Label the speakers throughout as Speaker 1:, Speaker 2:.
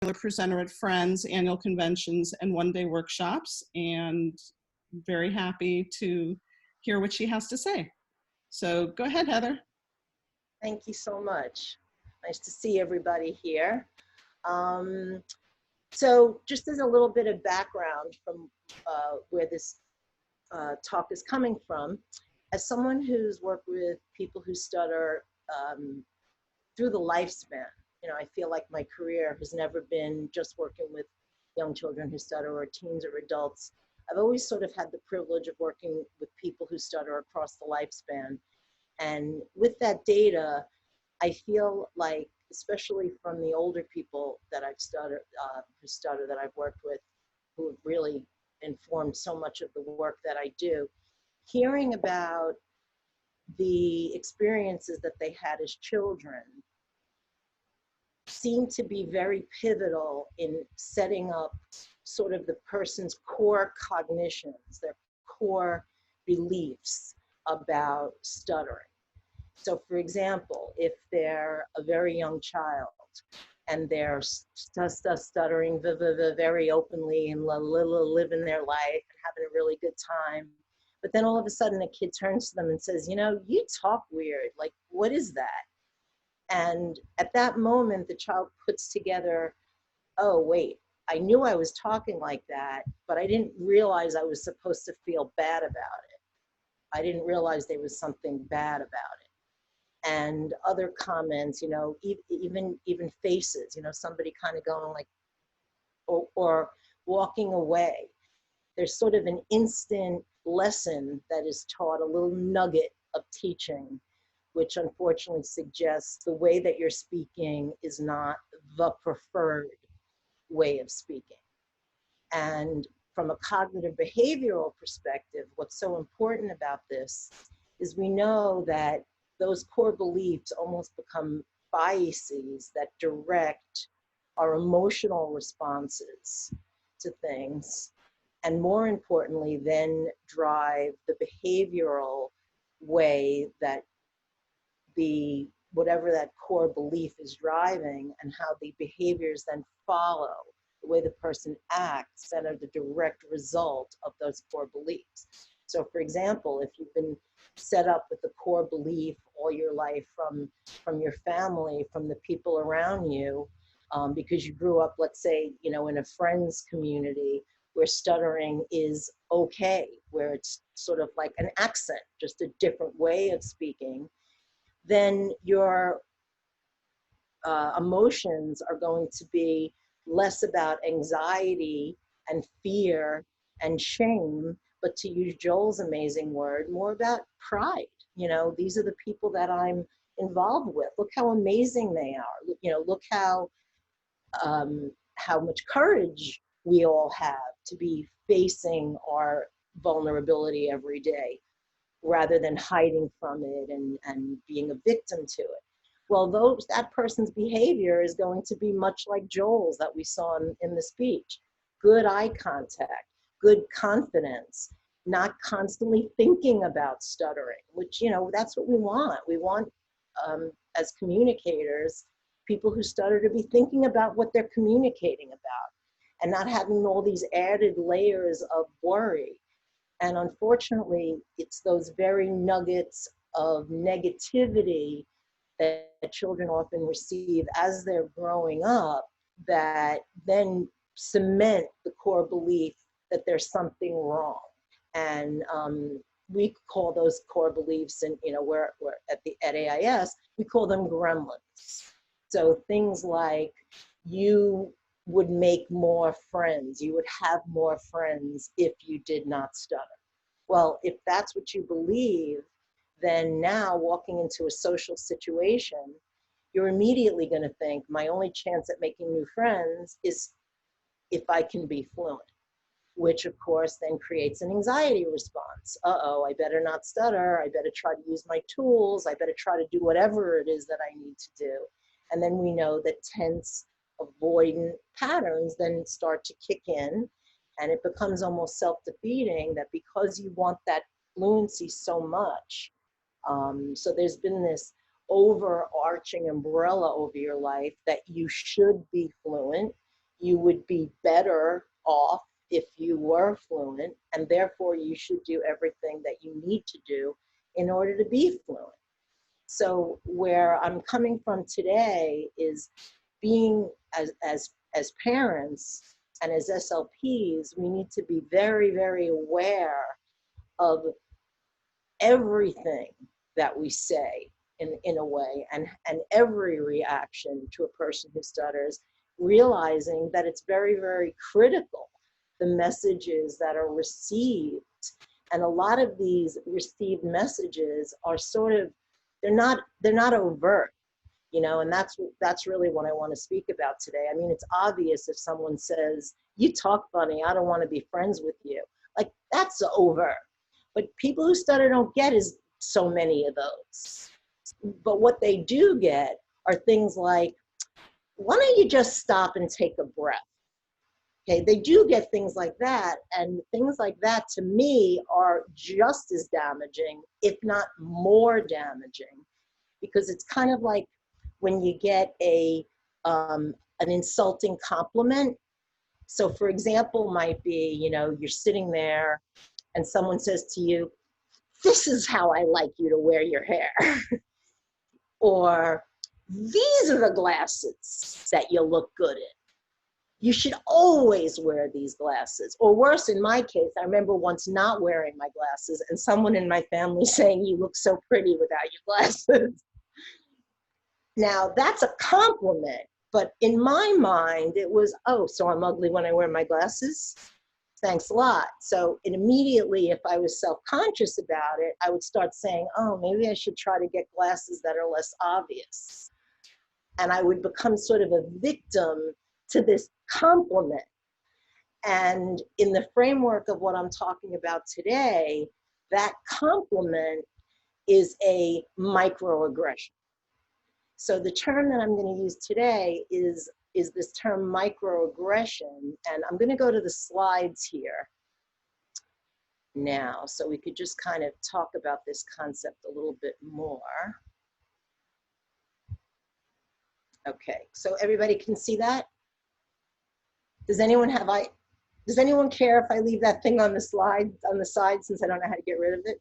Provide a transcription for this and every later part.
Speaker 1: presenter at Friends, annual conventions, and one-day workshops, and very happy to hear what she has to say. So go ahead, Heather.
Speaker 2: Thank you so much. Nice to see everybody here. So just as a little bit of background from where this talk is coming from, as someone who's worked with people who stutter through the lifespan, you know, I feel like my career has never been just working with young children who stutter or teens or adults. I've always sort of had the privilege of working with people who stutter across the lifespan. And with that data, I feel like, especially from the older people that I've who stutter that I've worked with, who have really informed so much of the work that I do, hearing about the experiences that they had as children seem to be very pivotal in setting up sort of the person's core cognitions, their core beliefs about stuttering. So for example, if they're a very young child and they're stuttering very openly and living their life and having a really good time, but then all of a sudden a kid turns to them and says, you know, you talk weird, like, what is that? And at that moment, the child puts together, oh, wait, I knew I was talking like that, but I didn't realize I was supposed to feel bad about it. I didn't realize there was something bad about it. And other comments, you know, even faces, you know, somebody kind of going like, or walking away. There's sort of an instant lesson that is taught, a little nugget of teaching, which unfortunately suggests the way that you're speaking is not the preferred way of speaking. And from a cognitive behavioral perspective, what's so important about this is we know that those core beliefs almost become biases that direct our emotional responses to things, and more importantly, then drive the behavioral way that whatever that core belief is driving, and how the behaviors then follow, the way the person acts, that are the direct result of those core beliefs. So for example, if you've been set up with a core belief all your life from your family, from the people around you, because you grew up, let's say, you know, in a friends community where stuttering is okay, where it's sort of like an accent, just a different way of speaking, then your emotions are going to be less about anxiety and fear and shame, but to use Joel's amazing word, more about pride. You know, these are the people that I'm involved with. Look how amazing they are. You know, look how much courage we all have to be facing our vulnerability every day, rather than hiding from it and being a victim to it. Well, that person's behavior is going to be much like Joel's that we saw in the speech. Good eye contact, good confidence, not constantly thinking about stuttering, which, you know, that's what we want. We want, as communicators, people who stutter to be thinking about what they're communicating about and not having all these added layers of worry. And unfortunately, it's those very nuggets of negativity that children often receive as they're growing up that then cement the core belief that there's something wrong. And we call those core beliefs, and you know, we're at AIS, we call them gremlins. So things like, you would make more friends, you would have more friends if you did not stutter. Well, if that's what you believe, then now walking into a social situation, you're immediately going to think, my only chance at making new friends is if I can be fluent, which of course then creates an anxiety response. Uh-oh, I better not stutter, I better try to use my tools, I better try to do whatever it is that I need to do. And then we know that tense, avoidant patterns then start to kick in, and it becomes almost self-defeating that because you want that fluency so much, so there's been this overarching umbrella over your life that you should be fluent, you would be better off if you were fluent, and therefore you should do everything that you need to do in order to be fluent. So where I'm coming from today is being as parents and as SLPs, we need to be very, very aware of everything that we say in a way, and every reaction to a person who stutters, realizing that it's very, very critical, the messages that are received. And a lot of these received messages are sort of, they're not overt, you know, and that's really what I want to speak about today. I mean, it's obvious if someone says, "You talk funny, I don't want to be friends with you." Like, that's overt. But people who stutter don't get as so many of those. But what they do get are things like, "Why don't you just stop and take a breath?" Okay, they do get things like that, and things like that to me are just as damaging, if not more damaging, because it's kind of like when you get an insulting compliment. So for example, might be, you know, you're sitting there and someone says to you, "This is how I like you to wear your hair." Or, "These are the glasses that you look good in. You should always wear these glasses." Or worse, in my case, I remember once not wearing my glasses and someone in my family saying, "You look so pretty without your glasses." Now, that's a compliment, but in my mind, it was, "Oh, so I'm ugly when I wear my glasses? Thanks a lot." So immediately, if I was self-conscious about it, I would start saying, "Oh, maybe I should try to get glasses that are less obvious." And I would become sort of a victim to this compliment. And in the framework of what I'm talking about today, that compliment is a microaggression. So the term that I'm going to use today is this term microaggression. And I'm going to go to the slides here now, so we could just kind of talk about this concept a little bit more. Okay, so everybody can see that? Does anyone care if I leave that thing on the slide, on the side, since I don't know how to get rid of it?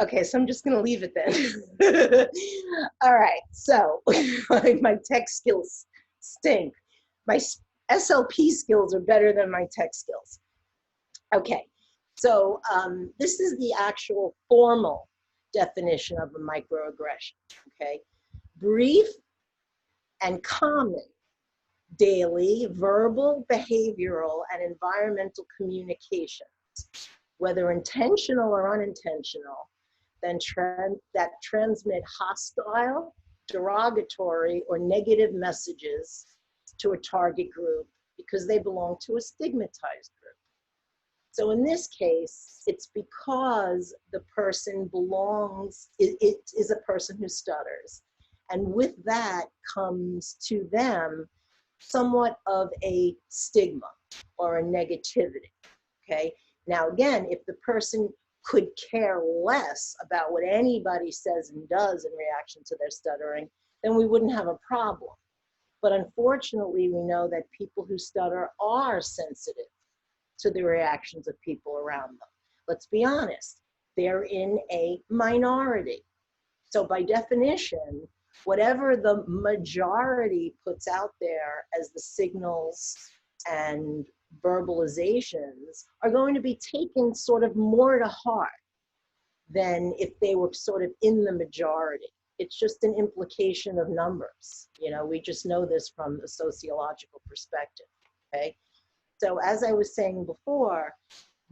Speaker 2: Okay, so I'm just gonna leave it then. All right, so my tech skills stink. My SLP skills are better than my tech skills. Okay, so this is the actual formal definition of a microaggression, okay? Brief and common daily verbal, behavioral, and environmental communications, whether intentional or unintentional, that transmit hostile, derogatory, or negative messages to a target group because they belong to a stigmatized group. So in this case, it's because the person belongs, it is a person who stutters. And with that comes to them somewhat of a stigma or a negativity, okay? Now, again, if the person could care less about what anybody says and does in reaction to their stuttering, then we wouldn't have a problem. But unfortunately, we know that people who stutter are sensitive to the reactions of people around them. Let's be honest, they're in a minority. So by definition, whatever the majority puts out there as the signals and verbalizations are going to be taken sort of more to heart than if they were sort of in the majority. It's just an implication of numbers. You know, we just know this from a sociological perspective, okay? So as I was saying before,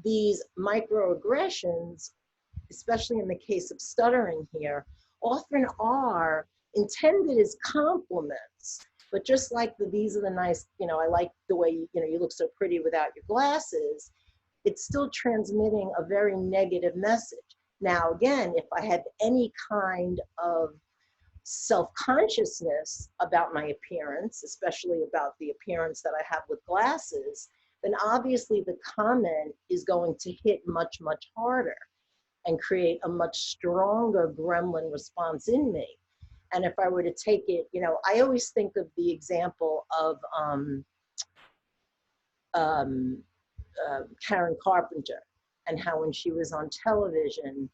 Speaker 2: these microaggressions, especially in the case of stuttering here, often are intended as compliments. But just like these are the nice, you know, I like the way, you know, you look so pretty without your glasses, it's still transmitting a very negative message. Now, again, if I had any kind of self-consciousness about my appearance, especially about the appearance that I have with glasses, then obviously the comment is going to hit much, much harder and create a much stronger gremlin response in me. And if I were to take it, I always think of the example of um, Karen Carpenter, and how when she was on television,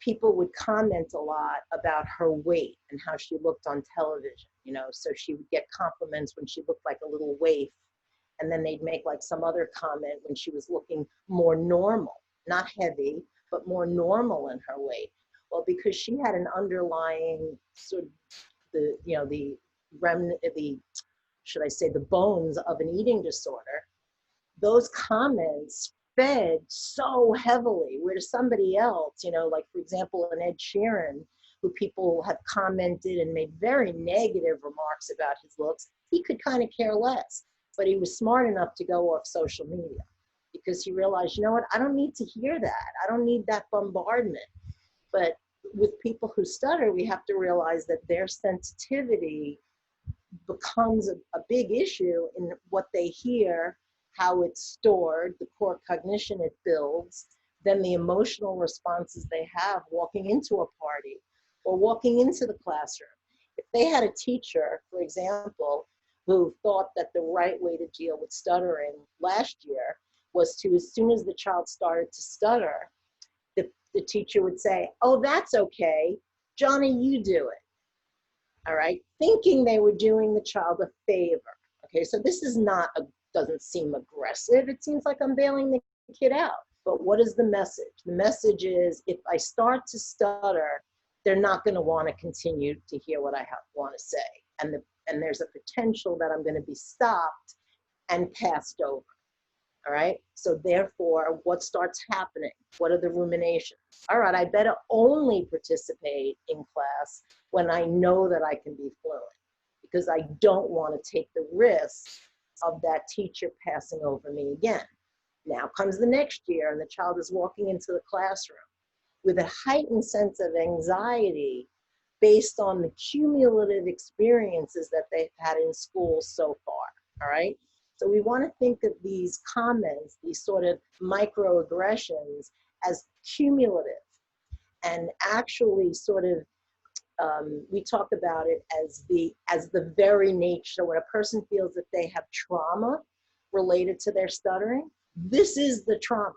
Speaker 2: people would comment a lot about her weight and how she looked on television, so she would get compliments when she looked like a little waif. And then they'd make like some other comment when she was looking more normal, not heavy, but more normal in her weight. Well, because she had an underlying sort of the remnant, should I say, the bones of an eating disorder, those comments fed so heavily, where to somebody else, like for example, an Ed Sheeran, who people have commented and made very negative remarks about his looks, he could kind of care less. But he was smart enough to go off social media because he realized, what, I don't need to hear that. I don't need that bombardment. But with people who stutter, we have to realize that their sensitivity becomes a big issue in what they hear, how it's stored, the core cognition it builds, then the emotional responses they have walking into a party or walking into the classroom. If they had a teacher, for example, who thought that the right way to deal with stuttering last year was to, as soon as the child started to stutter, the teacher would say, "Oh, that's okay. Johnny, you do it." All right, thinking they were doing the child a favor. Okay, so this is doesn't seem aggressive. It seems like I'm bailing the kid out. But what is the message? The message is, if I start to stutter, they're not going to want to continue to hear what I want to say. And there's a potential that I'm going to be stopped and passed over. All right, so therefore, what starts happening? What are the ruminations? All right, I better only participate in class when I know that I can be fluent, because I don't want to take the risk of that teacher passing over me again. Now comes the next year, and the child is walking into the classroom with a heightened sense of anxiety based on the cumulative experiences that they've had in school so far. All right, so we want to think of these comments, these sort of microaggressions, as cumulative, and actually sort of we talk about it as the very nature. So when a person feels that they have trauma related to their stuttering, this is the trauma.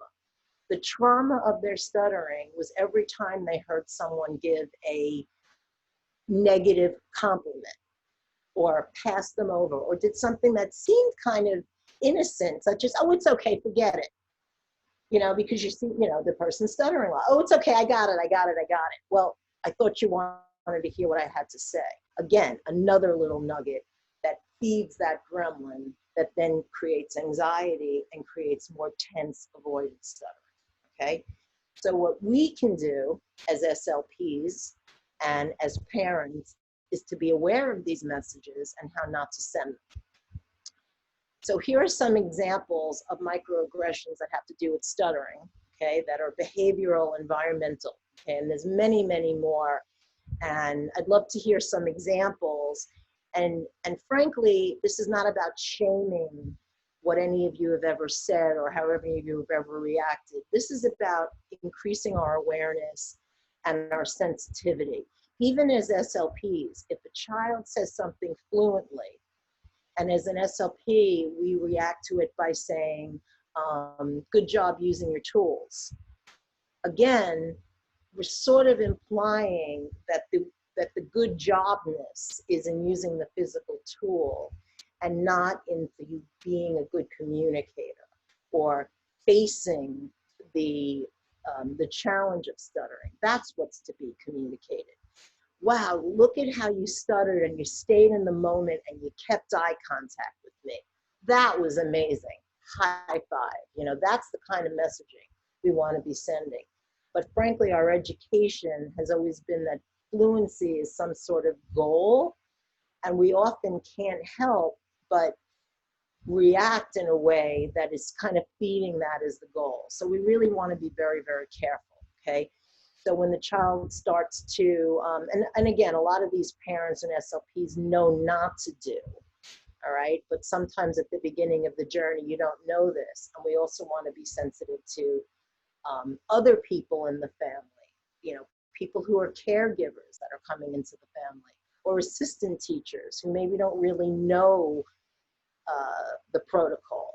Speaker 2: The trauma of their stuttering was every time they heard someone give a negative compliment or pass them over or did something that seemed kind of innocent, such as, "Oh, it's okay, forget it." Because you see, the person stuttering a lot. "Oh, it's okay, I got it. Well, I thought you wanted to hear what I had to say. Again, another little nugget that feeds that gremlin that then creates anxiety and creates more tense, avoided stuttering, okay? So what we can do as SLPs and as parents is to be aware of these messages and how not to send them. So here are some examples of microaggressions that have to do with stuttering, okay, that are behavioral, environmental, okay, and there's many, many more. And I'd love to hear some examples. And frankly, this is not about shaming what any of you have ever said or however any of you have ever reacted. This is about increasing our awareness and our sensitivity. Even as SLPs, if a child says something fluently, and as an SLP, we react to it by saying, "Good job using your tools." Again, we're sort of implying that the good jobness is in using the physical tool and not in you being a good communicator or facing the challenge of stuttering. That's what's to be communicated. "Wow, look at how you stuttered and you stayed in the moment and you kept eye contact with me. That was amazing. High five." That's the kind of messaging we want to be sending. But frankly, our education has always been that fluency is some sort of goal, and we often can't help but react in a way that is kind of feeding that as the goal. So we really want to be very, very careful, okay? So when the child starts to, and again, a lot of these parents and SLPs know not to do, all right? But sometimes at the beginning of the journey, you don't know this. And we also want to be sensitive to other people in the family, people who are caregivers that are coming into the family, or assistant teachers who maybe don't really know the protocol,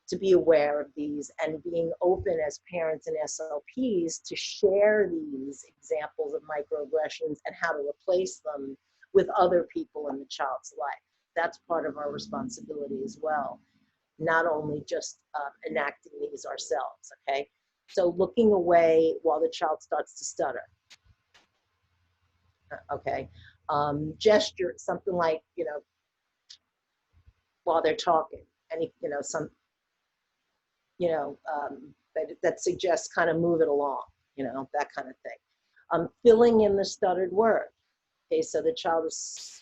Speaker 2: to be aware of these and being open as parents and SLPs to share these examples of microaggressions and how to replace them with other people in the child's life. That's part of our responsibility as well, not only just enacting these ourselves, okay? So looking away while the child starts to stutter, okay? Gesture, something like, you know, while they're talking, any, you know, some, you know, that suggests kind of move it along, you know, that kind of thing. Filling in the stuttered word. Okay, so the child is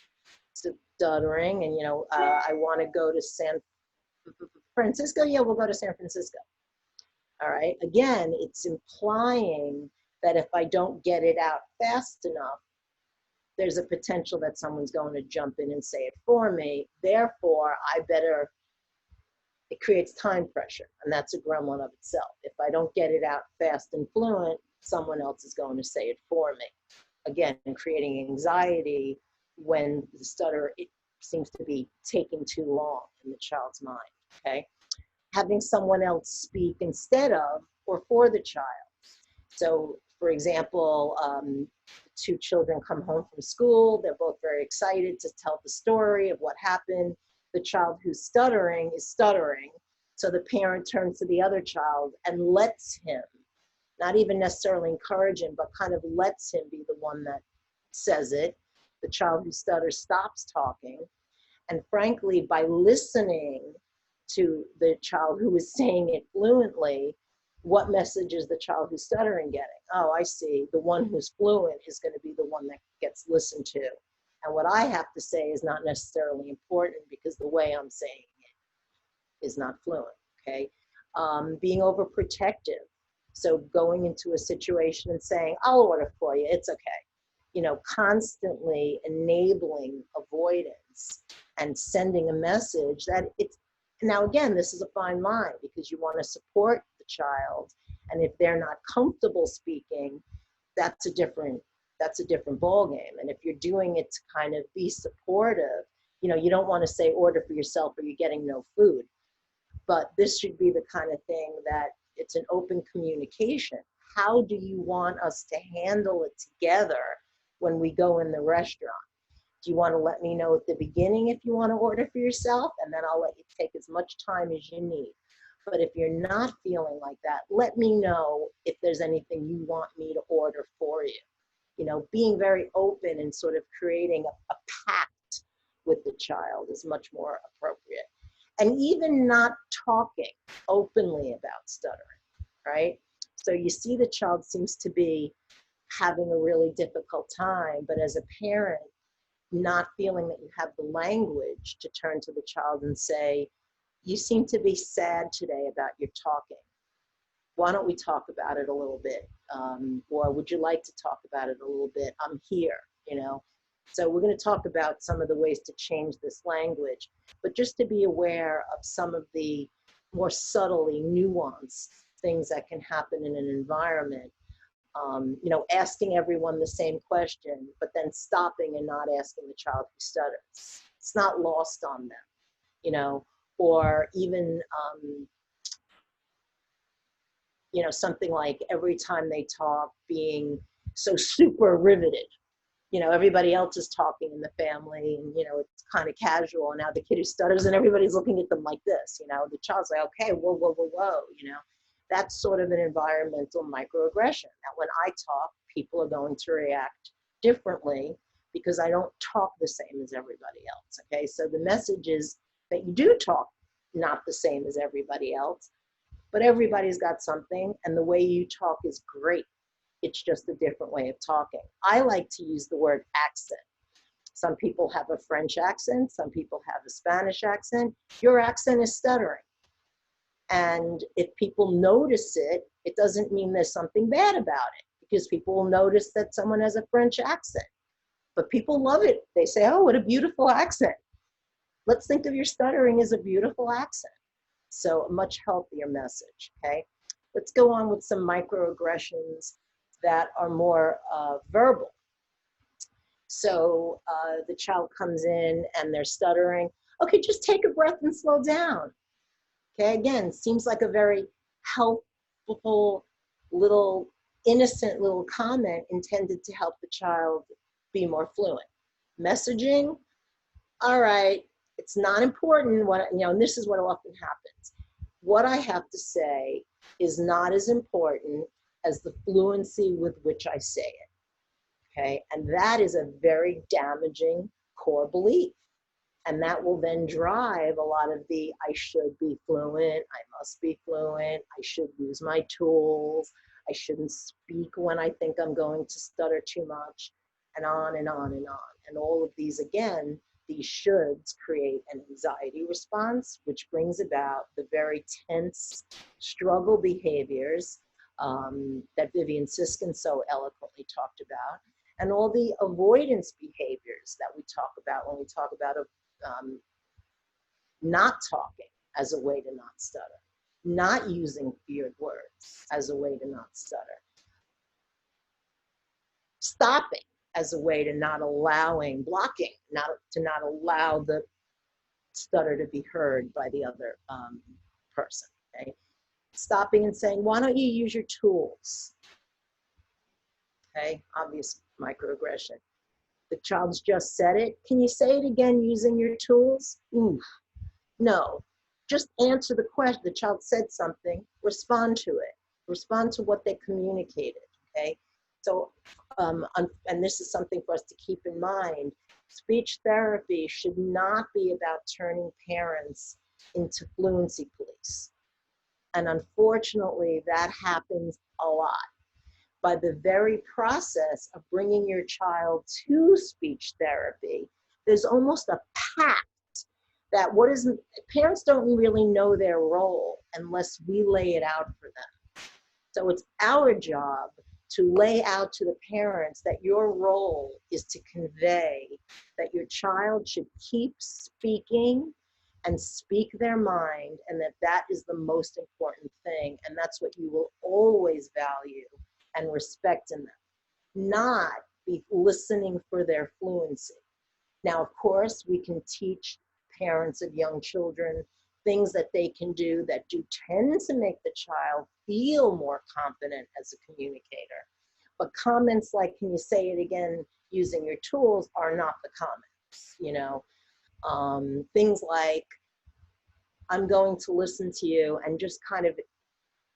Speaker 2: stuttering and, you know, I want to go to San Francisco. Yeah, we'll go to San Francisco. All right, again, it's implying that if I don't get it out fast enough, there's a potential that someone's going to jump in and say it for me. Therefore, I better, it creates time pressure, and that's a gremlin of itself. If I don't get it out fast and fluent, someone else is going to say it for me. Again, creating anxiety when the stutter, it seems to be taking too long in the child's mind, okay? Having someone else speak instead of or for the child. So, for example, two children come home from school. They're both very excited to tell the story of what happened. The child who's stuttering is stuttering. So the parent turns to the other child and lets him, not even necessarily encourage him, but kind of lets him be the one that says it. The child who stutters stops talking. And frankly, by listening to the child who is saying it fluently, what message is the child who's stuttering getting? Oh, I see. The one who's fluent is going to be the one that gets listened to. And what I have to say is not necessarily important because the way I'm saying it is not fluent, okay? Being overprotective. So going into a situation and saying, I'll order for you, it's okay. You know, constantly enabling avoidance and sending a message that it's, now again, this is a fine line because you want to support the child. And if they're not comfortable speaking, that's a different ball game. And if you're doing it to kind of be supportive, you know, you don't want to say order for yourself or you're getting no food. But this should be the kind of thing that it's an open communication. How do you want us to handle it together when we go in the restaurant? Do you want to let me know at the beginning if you want to order for yourself? And then I'll let you take as much time as you need. But if you're not feeling like that, let me know if there's anything you want me to order for you. You know, being very open and sort of creating a pact with the child is much more appropriate. And even not talking openly about stuttering, right? So you see the child seems to be having a really difficult time, but as a parent, not feeling that you have the language to turn to the child and say, you seem to be sad today about your talking. Why don't we talk about it a little bit? Or would you like to talk about it a little bit? I'm here, you know? So we're going to talk about some of the ways to change this language, but just to be aware of some of the more subtly nuanced things that can happen in an environment. You know, asking everyone the same question, but then stopping and not asking the child who stutters. It's not lost on them, you know, or even, you know, something like every time they talk being so super riveted. You know, everybody else is talking in the family and, you know, it's kind of casual. And now the kid who stutters and everybody's looking at them like this, you know, the child's like, okay, whoa, whoa, whoa, whoa, you know. That's sort of an environmental microaggression. That when I talk, people are going to react differently because I don't talk the same as everybody else, okay? So the message is that you do talk not the same as everybody else, but everybody's got something, and the way you talk is great. It's just a different way of talking. I like to use the word accent. Some people have a French accent, some people have a Spanish accent. Your accent is stuttering. And if people notice it, it doesn't mean there's something bad about it because people will notice that someone has a French accent. But people love it. They say, oh, what a beautiful accent. Let's think of your stuttering as a beautiful accent. So a much healthier message, okay? Let's go on with some microaggressions that are more verbal. So the child comes in and they're stuttering. Okay, just take a breath and slow down. Okay, again, seems like a very helpful little innocent little comment intended to help the child be more fluent. Messaging, all right, it's not important what, and this is what often happens. What I have to say is not as important as the fluency with which I say it. Okay, and that is a very damaging core belief. And that will then drive a lot of the I should be fluent, I must be fluent, I should use my tools, I shouldn't speak when I think I'm going to stutter too much, and on and on and on. And all of these, again, these shoulds create an anxiety response, which brings about the very tense struggle behaviors that Vivian Siskin so eloquently talked about, and all the avoidance behaviors that we talk about when we talk about not talking as a way to not stutter, not using feared words as a way to not stutter, stopping as a way to not allowing, blocking, to not allow the stutter to be heard by the other person, okay? Stopping and saying, why don't you use your tools? Okay, obvious microaggression. The child's just said it. Can you say it again using your tools? No, just answer the question. The child said something, respond to it. Respond to what they communicated, okay? So, and this is something for us to keep in mind. Speech therapy should not be about turning parents into fluency police. And unfortunately, that happens a lot. By the very process of bringing your child to speech therapy, there's almost a pact that parents don't really know their role unless we lay it out for them. So it's our job to lay out to the parents that your role is to convey that your child should keep speaking and speak their mind, and that is the most important thing, and that's what you will always value and respect in them, not be listening for their fluency. Now, of course, we can teach parents of young children things that they can do that do tend to make the child feel more confident as a communicator. But comments like, can you say it again using your tools, are not the comments, things like, I'm going to listen to you, and just kind of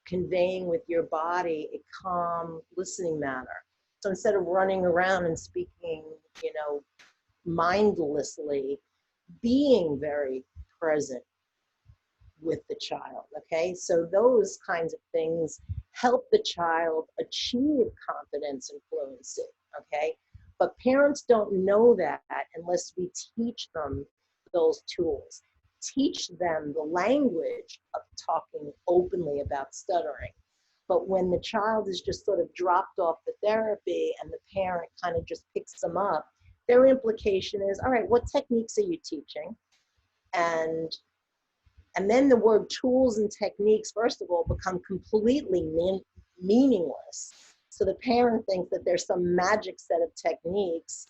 Speaker 2: conveying with your body a calm listening manner. So instead of running around and speaking, mindlessly, being very present with the child, okay? So those kinds of things help the child achieve confidence and fluency, okay? But parents don't know that unless we teach them those tools. Teach them the language of talking openly about stuttering. But when the child is just sort of dropped off the therapy and the parent kind of just picks them up, their implication is, all right, what techniques are you teaching? And then the word tools and techniques, first of all, become completely meaningless. So the parent thinks that there's some magic set of techniques,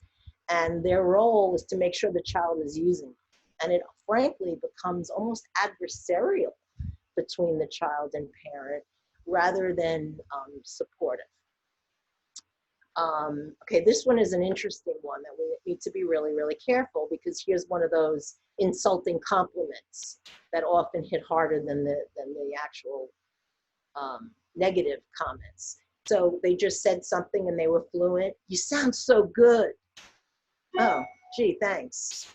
Speaker 2: and their role is to make sure the child is using them. And it frankly becomes almost adversarial between the child and parent rather than supportive. Okay, this one is an interesting one that we need to be really, really careful, because here's one of those insulting compliments that often hit harder than the actual negative comments. So they just said something and they were fluent. You sound so good. Oh, gee, thanks,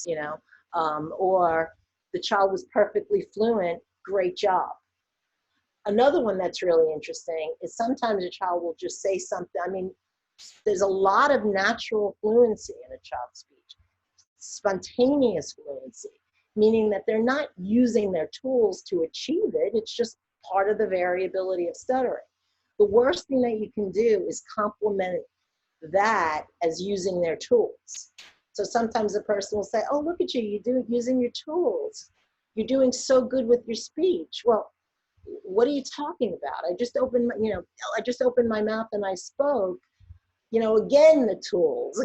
Speaker 2: or the child was perfectly fluent, great job. Another one that's really interesting is sometimes a child will just say something. I mean, there's a lot of natural fluency in a child's speech, spontaneous fluency, meaning that they're not using their tools to achieve it. It's just part of the variability of stuttering. The worst thing that you can do is compliment that as using their tools. So sometimes a person will say, oh, look at you, using your tools. You're doing so good with your speech. Well, what are you talking about? I just opened my mouth and I spoke. You know, again the tools,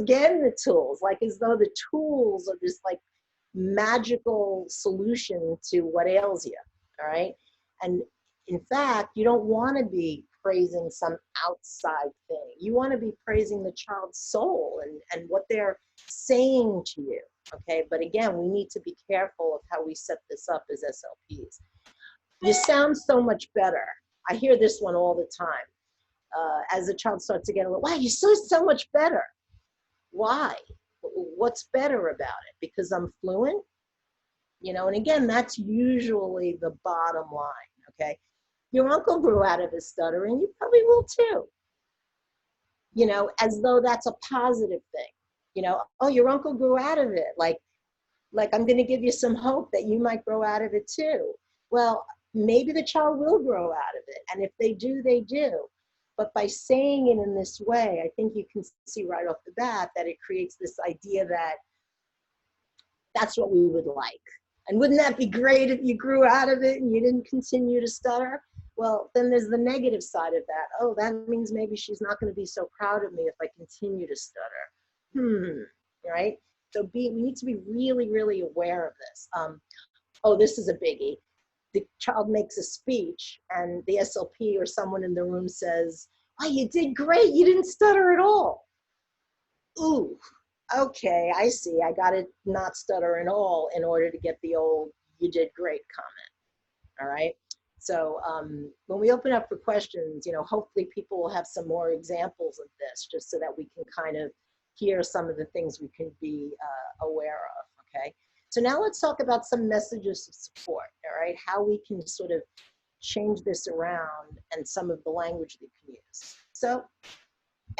Speaker 2: like as though the tools are this like magical solution to what ails you, all right? And in fact, you don't want to be praising some outside thing. You want to be praising the child's soul and what they're saying to you, okay? But again, we need to be careful of how we set this up as SLPs. You sound so much better. I hear this one all the time. As the child starts to get a little, wow, you so much better. Why? What's better about it? Because I'm fluent? You know, and again, that's usually the bottom line, okay? Your uncle grew out of his stuttering, you probably will too. You know, as though that's a positive thing. You know, oh, your uncle grew out of it. Like I'm going to give you some hope that you might grow out of it too. Well, maybe the child will grow out of it. And if they do, they do. But by saying it in this way, I think you can see right off the bat that it creates this idea that that's what we would like. And wouldn't that be great if you grew out of it and you didn't continue to stutter? Well, then there's the negative side of that. Oh, that means maybe she's not going to be so proud of me if I continue to stutter. Right? So we need to be really, really aware of this. Oh, this is a biggie. The child makes a speech and the SLP or someone in the room says, oh, you did great. You didn't stutter at all. Ooh, okay, I see. I got to not stutter at all in order to get the old, you did great comment. All right. So when we open up for questions, you know, hopefully people will have some more examples of this just so that we can kind of hear some of the things we can be aware of. Okay. So now let's talk about some messages of support, all right? How we can sort of change this around and some of the language we can use. So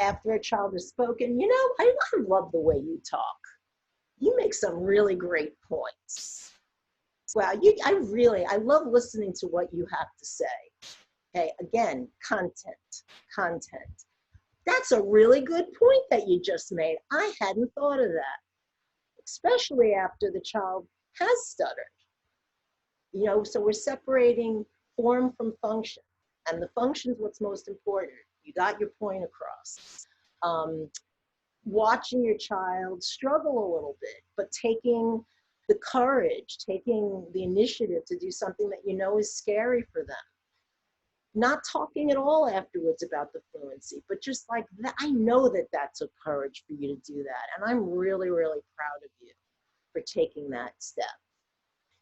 Speaker 2: after a child has spoken, you know, I love the way you talk. You make some really great points. Wow, I love listening to what you have to say. Okay, again, content. That's a really good point that you just made. I hadn't thought of that. Especially after the child has stuttered. You know, so we're separating form from function. And the function is what's most important. You got your point across. Watching your child struggle a little bit, but taking the courage, taking the initiative to do something that you know is scary for them. Not talking at all afterwards about the fluency, but just like that, I know that that took courage for you to do that. And I'm really, really proud of you for taking that step.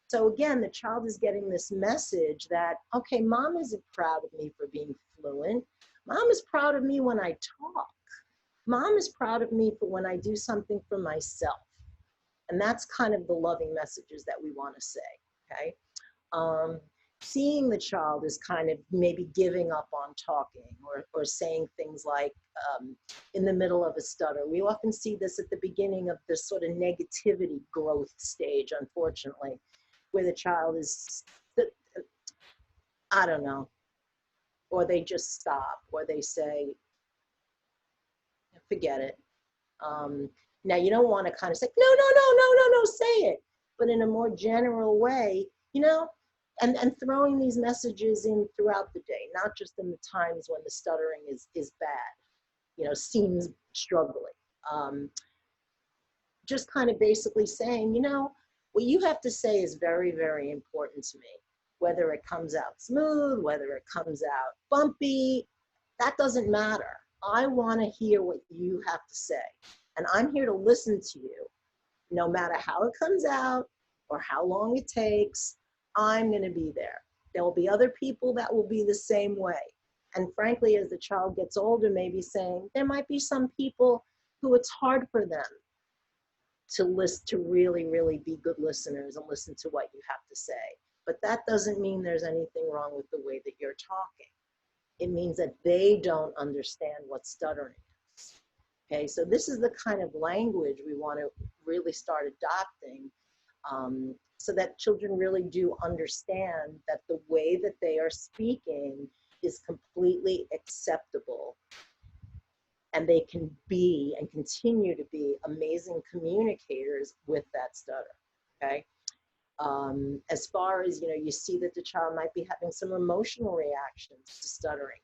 Speaker 2: So again, the child is getting this message that, okay, mom isn't proud of me for being fluent. Mom is proud of me when I talk. Mom is proud of me for when I do something for myself. And that's kind of the loving messages that we want to say, okay? Seeing the child is kind of maybe giving up on talking or saying things like in the middle of a stutter. We often see this at the beginning of this sort of negativity growth stage, unfortunately, where the child is, I don't know, or they just stop, or they say, forget it. Now you don't want to kind of say, no, say it, but in a more general way, you know, and throwing these messages in throughout the day, not just in the times when the stuttering is bad, you know, seems struggling. Just kind of basically saying, you know, what you have to say is very, very important to me. Whether it comes out smooth, whether it comes out bumpy, that doesn't matter. I want to hear what you have to say. And I'm here to listen to you. No matter how it comes out or how long it takes, I'm going to be there. There will be other people that will be the same way. And frankly, as the child gets older, maybe saying, there might be some people who it's hard for them to listen, to really, really be good listeners and listen to what you have to say. But that doesn't mean there's anything wrong with the way that you're talking. It means that they don't understand what stuttering is. Okay, so this is the kind of language we want to really start adopting so that children really do understand that the way that they are speaking is completely acceptable, and they can be and continue to be amazing communicators with that stutter, okay? As far as, you know, you see that the child might be having some emotional reactions to stuttering.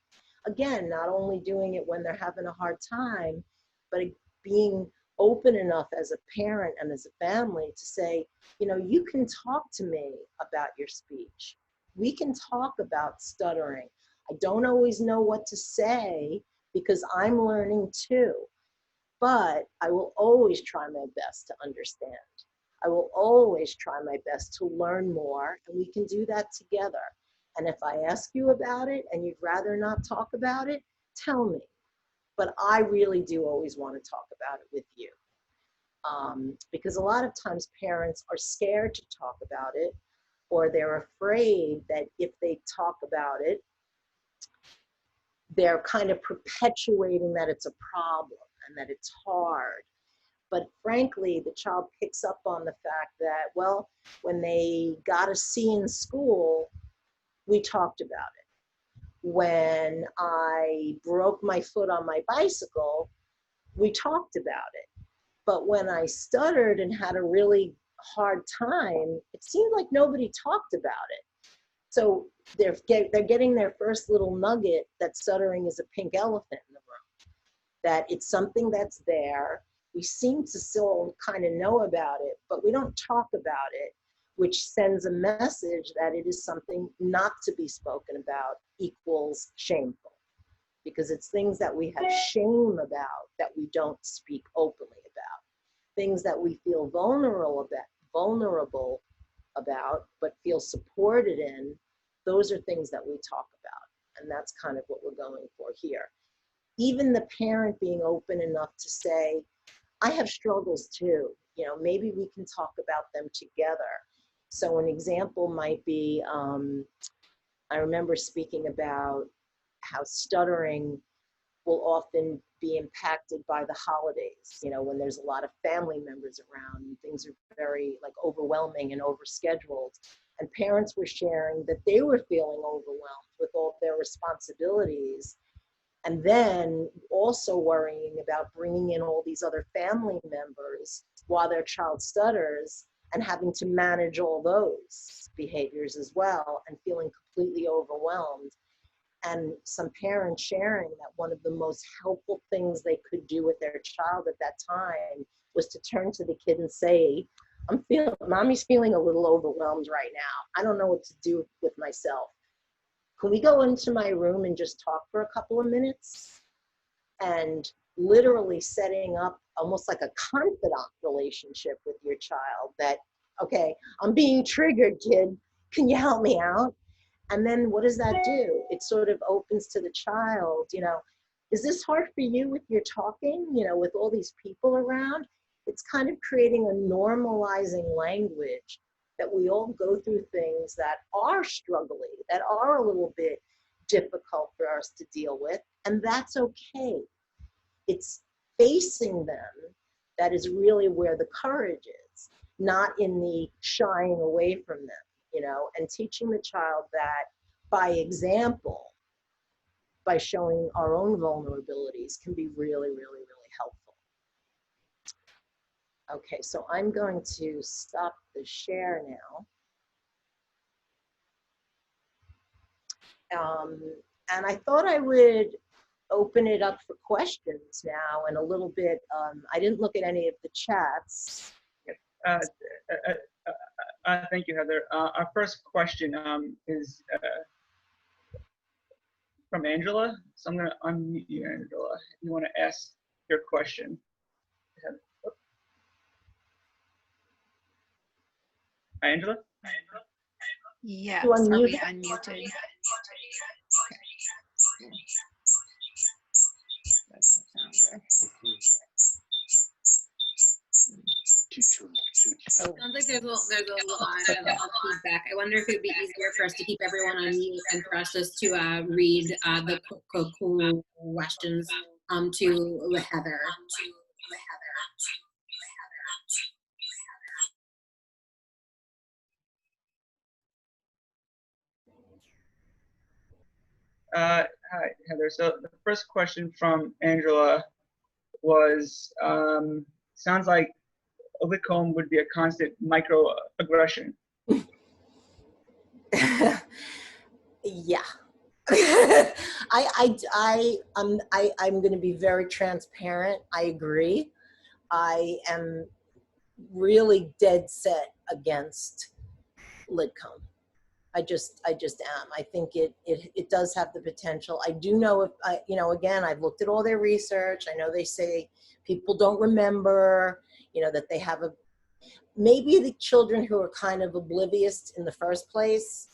Speaker 2: again, not only doing it when they're having a hard time, but being open enough as a parent and as a family to say, you know, you can talk to me about your speech. We can talk about stuttering. I don't always know what to say because I'm learning too, but I will always try my best to understand. I will always try my best to learn more, and we can do that together. And if I ask you about it and you'd rather not talk about it, tell me. But I really do always want to talk about it with you. Because a lot of times parents are scared to talk about it, or they're afraid that if they talk about it, they're kind of perpetuating that it's a problem and that it's hard. But frankly, the child picks up on the fact that, well, when they got a C in school, we talked about it. When I broke my foot on my bicycle, we talked about it. But when I stuttered and had a really hard time, it seemed like nobody talked about it. So they're getting their first little nugget that stuttering is a pink elephant in the room, that it's something that's there. We seem to still kind of know about it, but we don't talk about it, which sends a message that it is something not to be spoken about equals shameful, because it's things that we have shame about that we don't speak openly about, things that we feel vulnerable about, but feel supported in. Those are things that we talk about, and that's kind of what we're going for here. Even the parent being open enough to say, I have struggles too, you know, maybe we can talk about them together. So an example might be, I remember speaking about how stuttering will often be impacted by the holidays, you know, when there's a lot of family members around and things are very like overwhelming and overscheduled. And parents were sharing that they were feeling overwhelmed with all their responsibilities, and then also worrying about bringing in all these other family members while their child stutters and having to manage all those behaviors as well and feeling completely overwhelmed. And some parents sharing that one of the most helpful things they could do with their child at that time was to turn to the kid and say, Mommy's feeling a little overwhelmed right now. I don't know what to do with myself. Can we go into my room and just talk for a couple of minutes? And literally setting up almost like a confidant relationship with your child that, okay, I'm being triggered, kid. Can you help me out? And then what does that do? It sort of opens to the child, you know, is this hard for you with your talking, you know, with all these people around? It's kind of creating a normalizing language that we all go through things that are struggling, that are a little bit difficult for us to deal with, and that's okay. It's facing them that is really where the courage is, not in the shying away from them, you know, and teaching the child that by example, by showing our own vulnerabilities can be really, really, really helpful. Okay, so I'm going to stop the share now. And I thought I would open it up for questions now and a little bit. I didn't look at any of the chats.
Speaker 3: Thank you, Heather. Our first question is from Angela. So I'm going to unmute you, Angela. You want to ask your question? Angela?
Speaker 4: Yes, are we unmuted?
Speaker 5: Sounds like there's a lot of feedback. I wonder if it would be easier for us to keep everyone on mute and for us just to read the questions to Heather.
Speaker 3: Hi, Heather. So the first question from Angela was, sounds like a lick home would be a constant microaggression.
Speaker 2: Yeah. I'm going to be very transparent. I agree. I am really dead set against Lidcombe. I just am. I think it does have the potential. I do know if you know, again, I've looked at all their research. I know they say people don't remember, you know, that they have maybe the children who are kind of oblivious in the first place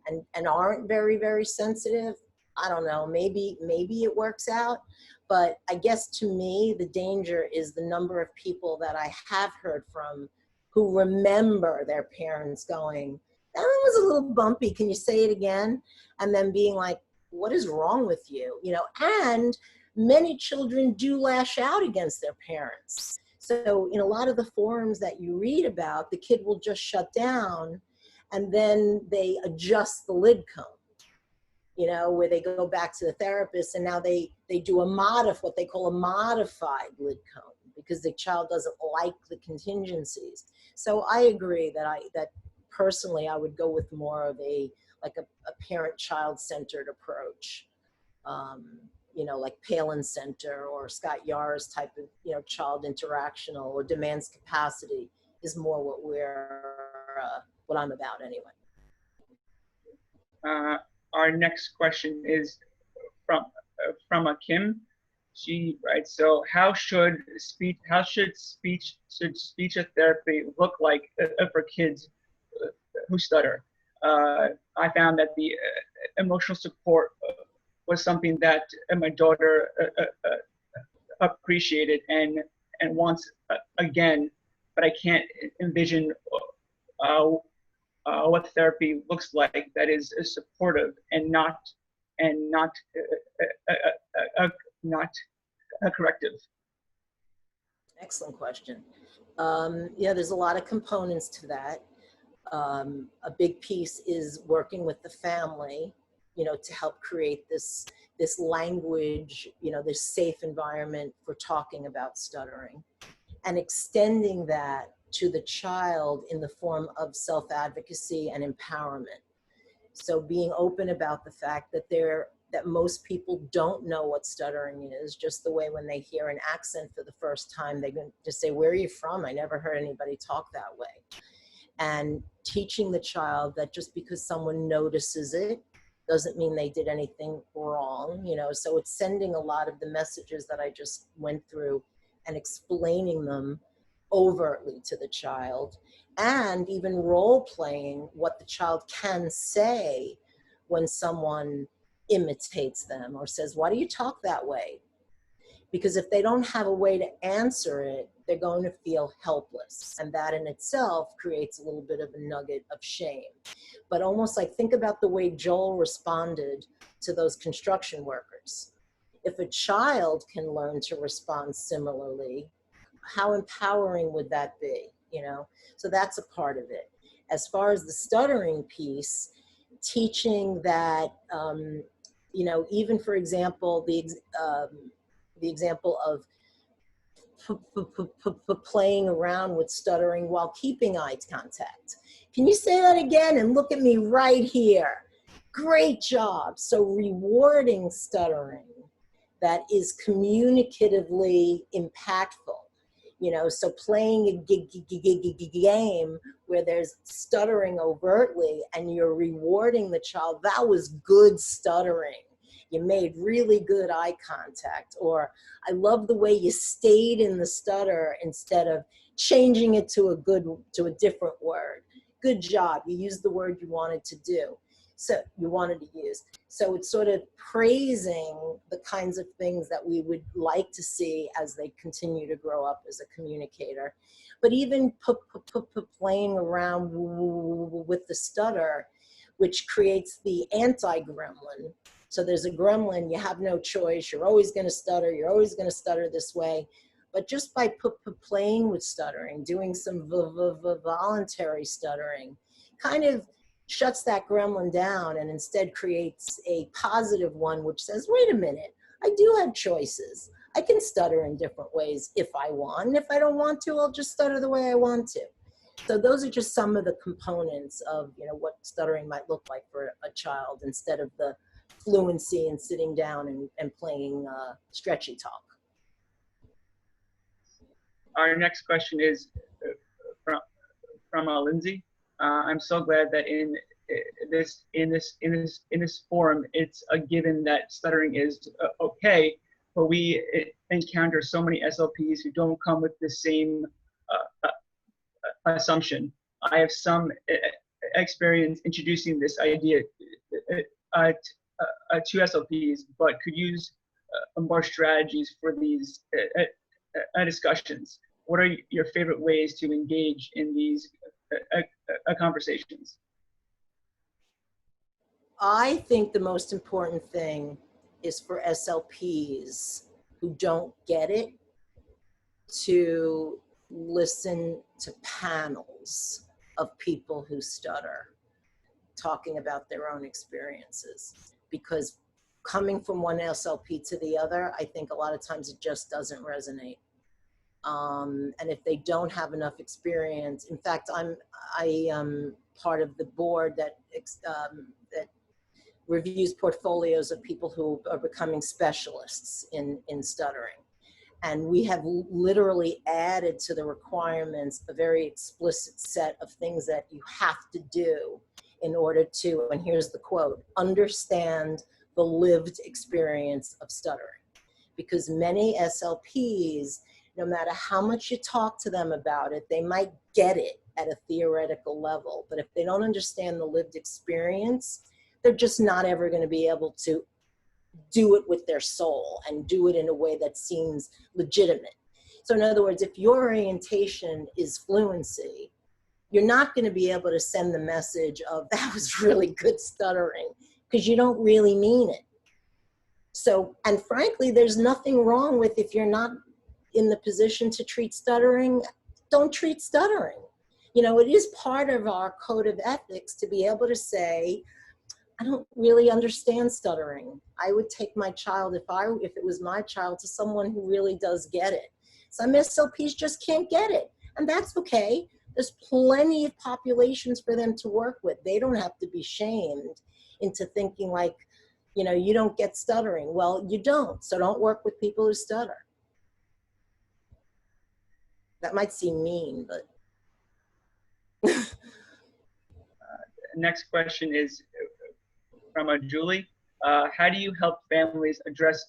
Speaker 2: and aren't very, very sensitive. I don't know, maybe it works out. But I guess to me, the danger is the number of people that I have heard from who remember their parents going, that one was a little bumpy, can you say it again? And then being like, what is wrong with you? You know, and many children do lash out against their parents. So in a lot of the forums that you read about, the kid will just shut down and then they adjust the Lidcombe, you know, where they go back to the therapist and now they do what they call a modified Lidcombe because the child doesn't like the contingencies. So I agree that personally I would go with more of a parent-child centered approach. You know, like Palin Center or Scott Yar's type of, you know, child interactional or demands capacity is more what I'm about anyway.
Speaker 3: Our next question is from a Kim. She writes, so how should speech therapy look like for kids who stutter? I found that the emotional support was something that my daughter appreciated and wants again, but I can't envision what therapy looks like that is supportive and not corrective.
Speaker 2: Excellent question. Yeah, there's a lot of components to that. A big piece is working with the family, you know, to help create this language, you know, this safe environment for talking about stuttering, and extending that to the child in the form of self-advocacy and empowerment. So being open about the fact that most people don't know what stuttering is, just the way when they hear an accent for the first time, they're going to just say, where are you from? I never heard anybody talk that way. And teaching the child that just because someone notices it doesn't mean they did anything wrong, you know. So it's sending a lot of the messages that I just went through and explaining them overtly to the child, and even role playing what the child can say when someone imitates them or says, why do you talk that way? Because if they don't have a way to answer it, they're going to feel helpless. And that in itself creates a little bit of a nugget of shame. But almost like, think about the way Joel responded to those construction workers. If a child can learn to respond similarly, how empowering would that be, you know? So that's a part of it. As far as the stuttering piece, teaching that, you know, even for example, the example of playing around with stuttering while keeping eye contact. Can you say that again and look at me right here? Great job. So rewarding stuttering that is communicatively impactful. You know, so playing a game where there's stuttering overtly and you're rewarding the child, that was good stuttering. You made really good eye contact, or I love the way you stayed in the stutter instead of changing it to a different word. Good job. You used the word you wanted to do. So you wanted to use. So it's sort of praising the kinds of things that we would like to see as they continue to grow up as a communicator. But even playing around with the stutter, which creates the anti-gremlin. So there's a gremlin, you have no choice, you're always gonna stutter, you're always gonna stutter this way. But just by playing with stuttering, doing some voluntary stuttering, kind of shuts that gremlin down and instead creates a positive one which says, wait a minute, I do have choices. I can stutter in different ways if I want. And if I don't want to, I'll just stutter the way I want to. So those are just some of the components of, you know, what stuttering might look like for a child instead of the fluency in sitting down and playing stretchy talk.
Speaker 3: Our next question is from Lindsay. I'm so glad that in this forum, it's a given that stuttering is okay, but we encounter so many SLPs who don't come with the same assumption. I have some experience introducing this idea to SLPs, but could use more strategies for these discussions. What are your favorite ways to engage in these conversations?
Speaker 2: I think the most important thing is for SLPs who don't get it to listen to panels of people who stutter talking about their own experiences, because coming from one SLP to the other, I think a lot of times it just doesn't resonate. And if they don't have enough experience, in fact, I am part of the board that reviews portfolios of people who are becoming specialists in stuttering. And we have literally added to the requirements a very explicit set of things that you have to do in order to, and here's the quote, understand the lived experience of stuttering. Because many SLPs, no matter how much you talk to them about it, they might get it at a theoretical level. But if they don't understand the lived experience, they're just not ever going to be able to do it with their soul and do it in a way that seems legitimate. So in other words, if your orientation is fluency, you're not going to be able to send the message of that was really good stuttering, because you don't really mean it. So, and frankly, there's nothing wrong with, if you're not in the position to treat stuttering, don't treat stuttering. You know, it is part of our code of ethics to be able to say, I don't really understand stuttering. I would take my child, if it was my child, to someone who really does get it. Some SLPs just can't get it, and that's okay. There's plenty of populations for them to work with. They don't have to be shamed into thinking like, you know, you don't get stuttering. Well, you don't, so don't work with people who stutter. That might seem mean, but.
Speaker 3: Next question is from Julie. How do you help families address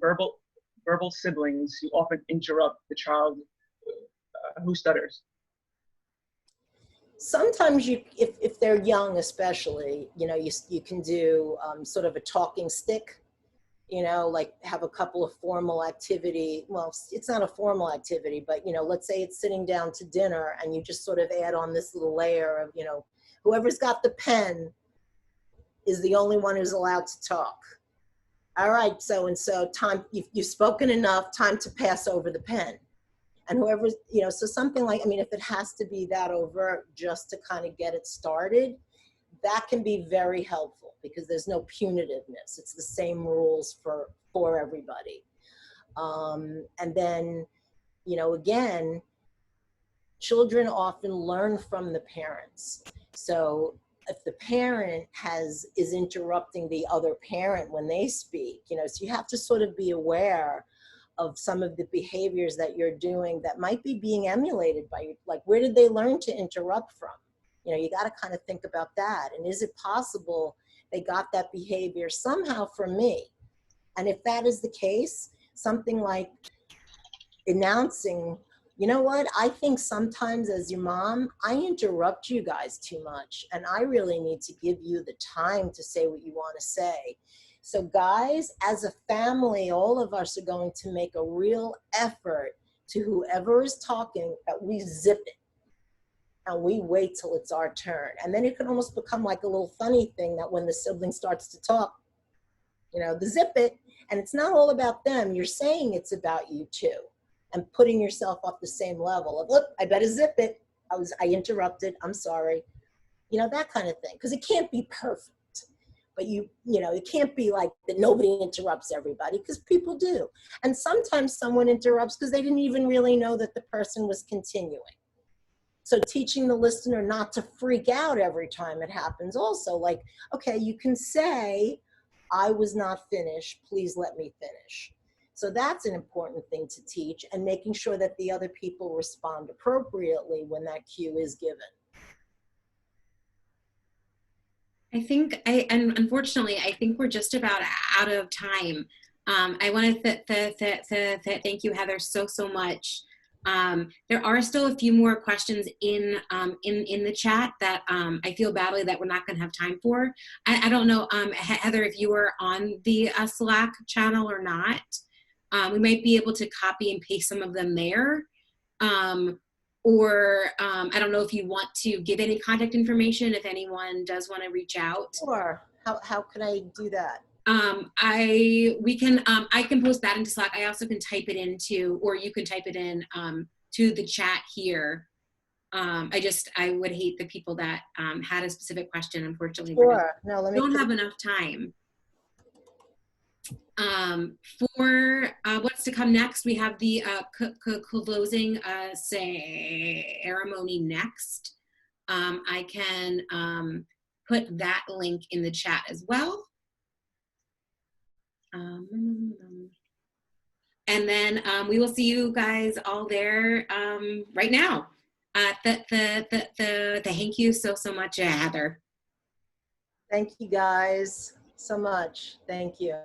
Speaker 3: verbal siblings who often interrupt the child who stutters?
Speaker 2: Sometimes if they're young especially, you know, you can do sort of a talking stick, you know, like have a couple of formal activity. Well, it's not a formal activity, but, you know, let's say it's sitting down to dinner and you just sort of add on this little layer of, you know, whoever's got the pen is the only one who's allowed to talk. All right, so-and-so, time, you've spoken enough, time to pass over the pen. And whoever, you know, so something like, I mean, if it has to be that overt just to kind of get it started, that can be very helpful because there's no punitiveness. It's the same rules for everybody. And then, you know, again, children often learn from the parents. So if the parent is interrupting the other parent when they speak, you know, so you have to sort of be aware of some of the behaviors that you're doing that might be being emulated by you. Like, where did they learn to interrupt from? You know, you got to kind of think about that. And is it possible they got that behavior somehow from me? And if that is the case, something like announcing, you know what, I think sometimes as your mom, I interrupt you guys too much, and I really need to give you the time to say what you want to say. So guys, as a family, all of us are going to make a real effort to whoever is talking that we zip it and we wait till it's our turn. And then it can almost become like a little funny thing that when the sibling starts to talk, you know, the zip it, and it's not all about them. You're saying it's about you too, and putting yourself up the same level of, look, I better zip it. I interrupted, I'm sorry. You know, that kind of thing, because it can't be perfect. But you know, it can't be like that nobody interrupts everybody, because people do. And sometimes someone interrupts because they didn't even really know that the person was continuing. So teaching the listener not to freak out every time it happens also, like, okay, you can say, I was not finished, please let me finish. So that's an important thing to teach, and making sure that the other people respond appropriately when that cue is given.
Speaker 5: And unfortunately, I think we're just about out of time. I want to thank you, Heather, so much. There are still a few more questions in the chat that I feel badly that we're not going to have time for. I don't know, Heather, if you were on the Slack channel or not. We might be able to copy and paste some of them there. Or I don't know if you want to give any contact information if anyone does want to reach out.
Speaker 2: Sure. How can I do that?
Speaker 5: I can post that into Slack. I also can type it into, or you can type it in to the chat here. I would hate the people that had a specific question. Unfortunately,
Speaker 2: sure. No, let me
Speaker 5: don't have enough time. For what's to come next, we have the closing ceremony next. I can put that link in the chat as well. And then we will see you guys all there right now. Thank you so much, Heather.
Speaker 2: Thank you guys so much. Thank you.